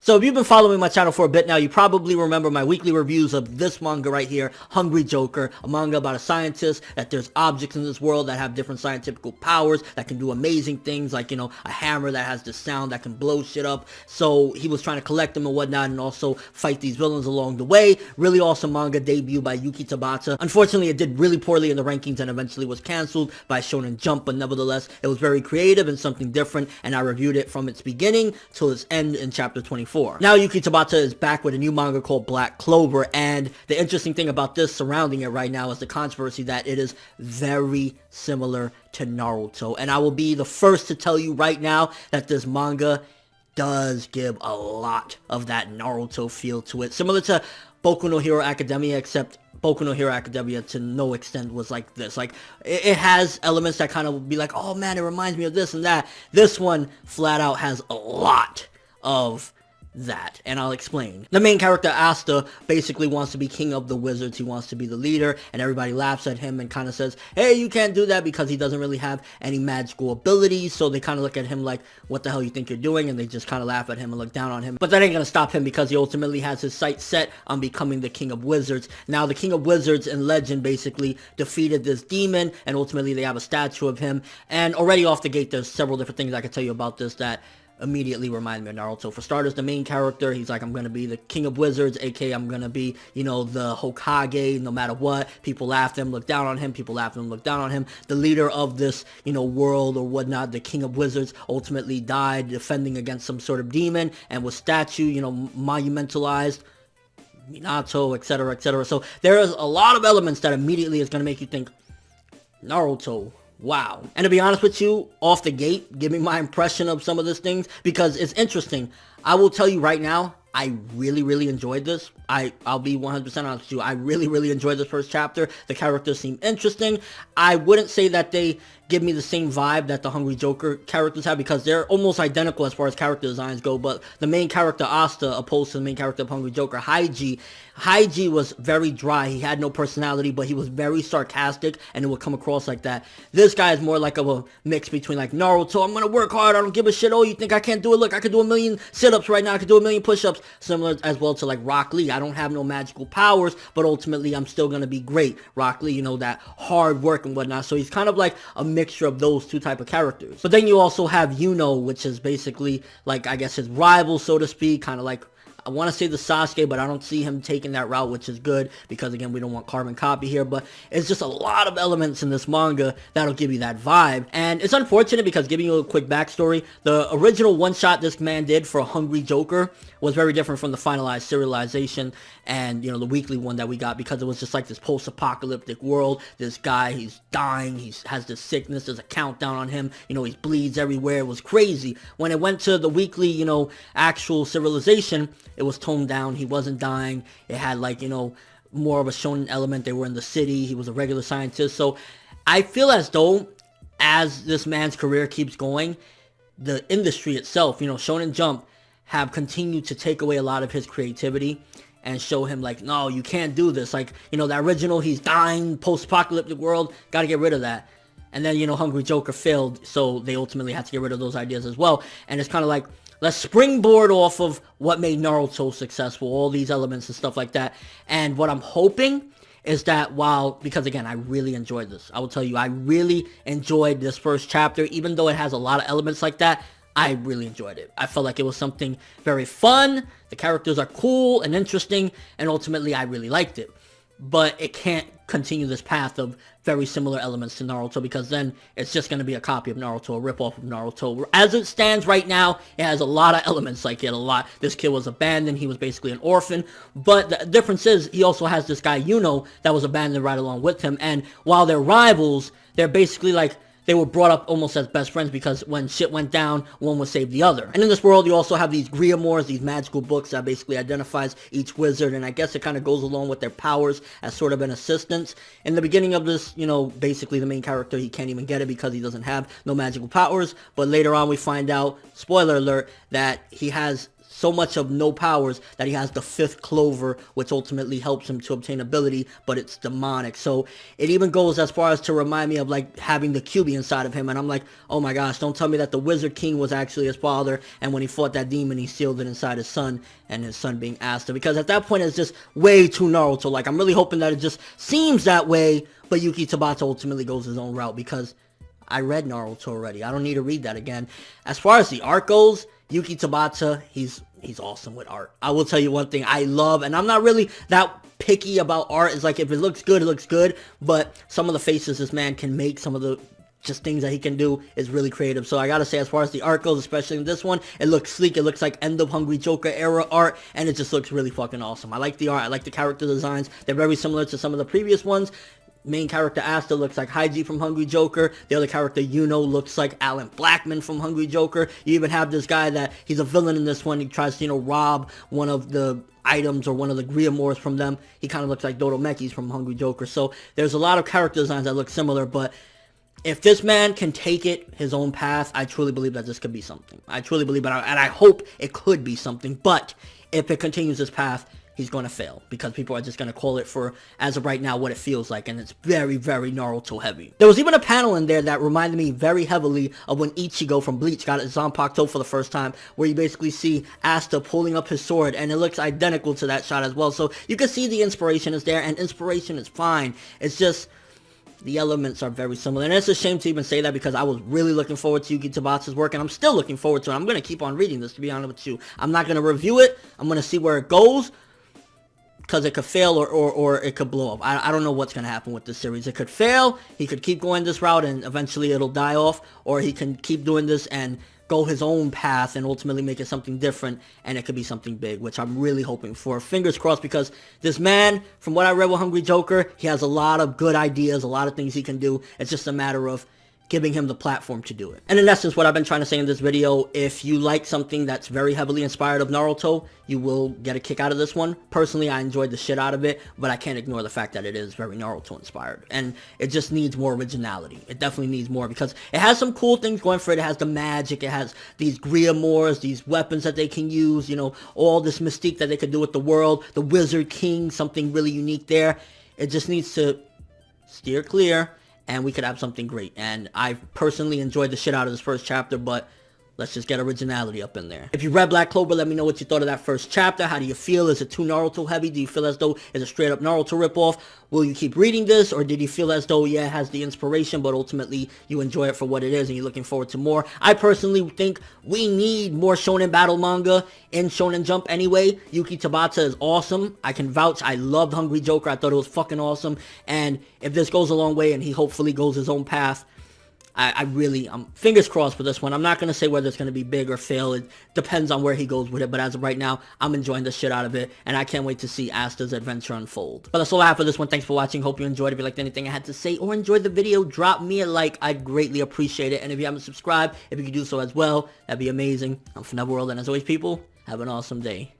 So if you've been following my channel for a bit now, you probably remember my weekly reviews of this manga right here, Hungry Joker, a manga about a scientist, that there's objects in this world that have different scientific powers, that can do amazing things, like, a hammer that has this sound that can blow shit up. So he was trying to collect them and whatnot, and also fight these villains along the way. Really awesome manga, debut by Yuki Tabata. Unfortunately, it did really poorly in the rankings and eventually was cancelled by Shonen Jump, but nevertheless, it was very creative and something different, and I reviewed it from its beginning till its end in chapter 24. Now Yuki Tabata is back with a new manga called Black Clover, and the interesting thing about this surrounding it right now is the controversy that it is very similar to Naruto. And I will be the first to tell you right now that this manga does give a lot of that Naruto feel to it. Similar to Boku no Hero Academia, except Boku no Hero Academia to no extent was like this. Like, it has elements that kind of be like, oh man, it reminds me of this and that. This one flat out has a lot of that, and I'll explain. The main character, Asta, basically wants to be king of the wizards. He wants to be the leader, and everybody laughs at him and kind of says, hey, you can't do that, because he doesn't really have any magical abilities. So they kind of look at him like, what the hell you think you're doing? And they just kind of laugh at him and look down on him. But that ain't gonna stop him, because he ultimately has his sights set on becoming the king of wizards. Now, the king of wizards in legend basically defeated this demon, and ultimately they have a statue of him. And already off the gate, there's several different things I can tell you about this that immediately remind me of Naruto. For starters, the main character, he's like, I'm gonna be the king of wizards, aka I'm gonna be, the Hokage, no matter what. People laugh at him, look down on him. People laugh at him, look down on him. The leader of this, world or whatnot, the king of wizards, ultimately died defending against some sort of demon and was monumentalized. Minato, etc., etc. So there is a lot of elements that immediately is gonna make you think, Naruto. Wow. And to be honest with you, off the gate, give me my impression of some of these things, because it's interesting. I will tell you right now, I really enjoyed this. I'll be 100% honest with you. I really enjoyed this first chapter. The characters seem interesting. I wouldn't say that they give me the same vibe that the Hungry Joker characters have, because they're almost identical as far as character designs go. But the main character, Asta, opposed to the main character of Hungry Joker, Haiji was very dry. He had no personality, but he was very sarcastic, and it would come across like that. This guy is more like a mix between like Naruto, I'm gonna work hard, I don't give a shit, oh, you think I can't do it? Look, I could do a million sit-ups right now, I could do a million push-ups. Similar as well to like Rock Lee. I don't have no magical powers, but ultimately I'm still gonna be great. Rock Lee, that hard work and whatnot. So he's kind of like a mixture of those two type of characters. But then you also have Yuno, which is basically like, I guess, his rival, so to speak, kind of like, I want to say the Sasuke, but I don't see him taking that route, which is good, because again, we don't want carbon copy here. But it's just a lot of elements in this manga that'll give you that vibe. And it's unfortunate, because giving you a quick backstory, the original one-shot this man did for Hungry Joker was very different from the finalized serialization and, the weekly one that we got, because it was just like this post-apocalyptic world. This guy, he's dying, he has this sickness, there's a countdown on him, he bleeds everywhere. It was crazy. When it went to the weekly, actual serialization, it was toned down. He wasn't dying. It had like, more of a shonen element. They were in the city. He was a regular scientist. So I feel as though as this man's career keeps going, the industry itself, Shonen Jump, have continued to take away a lot of his creativity and show him like, no, you can't do this. Like, the original, he's dying, post-apocalyptic world, got to get rid of that. And then, Hungry Joker failed, so they ultimately had to get rid of those ideas as well. And it's kind of like, let's springboard off of what made Naruto successful, all these elements and stuff like that. And what I'm hoping is that because again, I really enjoyed this. I will tell you, I really enjoyed this first chapter. Even though it has a lot of elements like that, I really enjoyed it. I felt like it was something very fun. The characters are cool and interesting, and ultimately I really liked it. But it can't continue this path of very similar elements to Naruto, because then it's just going to be a copy of Naruto, a ripoff of Naruto. As it stands right now, it has a lot of elements like it, a lot. This kid was abandoned, he was basically an orphan, but the difference is he also has this guy Yuno that was abandoned right along with him, and while they're rivals, they're basically like, they were brought up almost as best friends, because when shit went down, one would save the other. And in this world, you also have these grimoires, these magical books that basically identifies each wizard, and I guess it kind of goes along with their powers as sort of an assistance. In the beginning of this, basically the main character, he can't even get it because he doesn't have no magical powers, but later on we find out, spoiler alert, that he has so much of no powers that he has the 5th Clover, which ultimately helps him to obtain ability, but it's demonic. So it even goes as far as to remind me of like having the QB inside of him, and I'm like, oh my gosh, don't tell me that the Wizard King was actually his father, and when he fought that demon, he sealed it inside his son, and his son being Asta, because at that point it's just way too Naruto. Like, I'm really hoping that it just seems that way, but Yuki Tabata ultimately goes his own route, because I read Naruto already. I don't need to read that again. As far as the art goes, Yuki Tabata, he's awesome with art. I will tell you one thing I love, and I'm not really that picky about art. It's like, if it looks good, it looks good, but some of the faces this man can make, some of the just things that he can do is really creative. So I gotta say, as far as the art goes, especially in this one, it looks sleek. It looks like end of Hungry Joker era art, and it just looks really fucking awesome. I like the art. I like the character designs. They're very similar to some of the previous ones. Main character Asta looks like Haiji from Hungry Joker. The other character, Yuno, looks like Alan Blackman from Hungry Joker. You even have this guy that he's a villain in this one. He tries to, rob one of the items or one of the Griamores from them. He kind of looks like Dodo Mekis from Hungry Joker. So there's a lot of character designs that look similar, but if this man can take it his own path, I truly believe that this could be something. I truly believe it, and I hope it could be something. But if it continues this path, he's going to fail, because people are just going to call it for, as of right now, what it feels like, and it's very, very Naruto heavy. There was even a panel in there that reminded me very heavily of when Ichigo from Bleach got his Zanpakuto for the first time, where you basically see Asta pulling up his sword, and it looks identical to that shot as well. So you can see the inspiration is there, and inspiration is fine. It's just the elements are very similar, and it's a shame to even say that, because I was really looking forward to Yuki Tabata's work, and I'm still looking forward to it. I'm going to keep on reading this, to be honest with you. I'm not going to review it. I'm going to see where it goes, because it could fail or it could blow up. I don't know what's going to happen with this series. It could fail, he could keep going this route and eventually it'll die off, or he can keep doing this and go his own path and ultimately make it something different, and it could be something big, which I'm really hoping for. Fingers crossed, because this man, from what I read with Hungry Joker, he has a lot of good ideas, a lot of things he can do. It's just a matter of giving him the platform to do it. And in essence, what I've been trying to say in this video, if you like something that's very heavily inspired of Naruto, you will get a kick out of this one. Personally, I enjoyed the shit out of it, but I can't ignore the fact that it is very Naruto inspired, and it just needs more originality. It definitely needs more, because it has some cool things going for it. It has the magic, it has these Griamores, these weapons that they can use, all this mystique that they could do with the world, the Wizard King, something really unique there. It just needs to steer clear, and we could have something great. And I personally enjoyed the shit out of this first chapter, but let's just get originality up in there. If you read Black Clover, let me know what you thought of that first chapter. How do you feel? Is it too Naruto heavy? Do you feel as though it's a straight up Naruto ripoff? Will you keep reading this? Or did you feel as though, yeah, it has the inspiration, but ultimately you enjoy it for what it is and you're looking forward to more? I personally think we need more shonen battle manga in Shonen Jump anyway. Yuki Tabata is awesome. I can vouch. I loved Hungry Joker. I thought it was fucking awesome. And if this goes a long way and he hopefully goes his own path, I'm fingers crossed for this one. I'm not going to say whether it's going to be big or fail. It depends on where he goes with it. But as of right now, I'm enjoying the shit out of it. And I can't wait to see Asta's adventure unfold. But that's all I have for this one. Thanks for watching. Hope you enjoyed. If you liked anything I had to say or enjoyed the video, drop me a like. I'd greatly appreciate it. And if you haven't subscribed, if you could do so as well, that'd be amazing. I'm ForneverWorld. And as always, people, have an awesome day.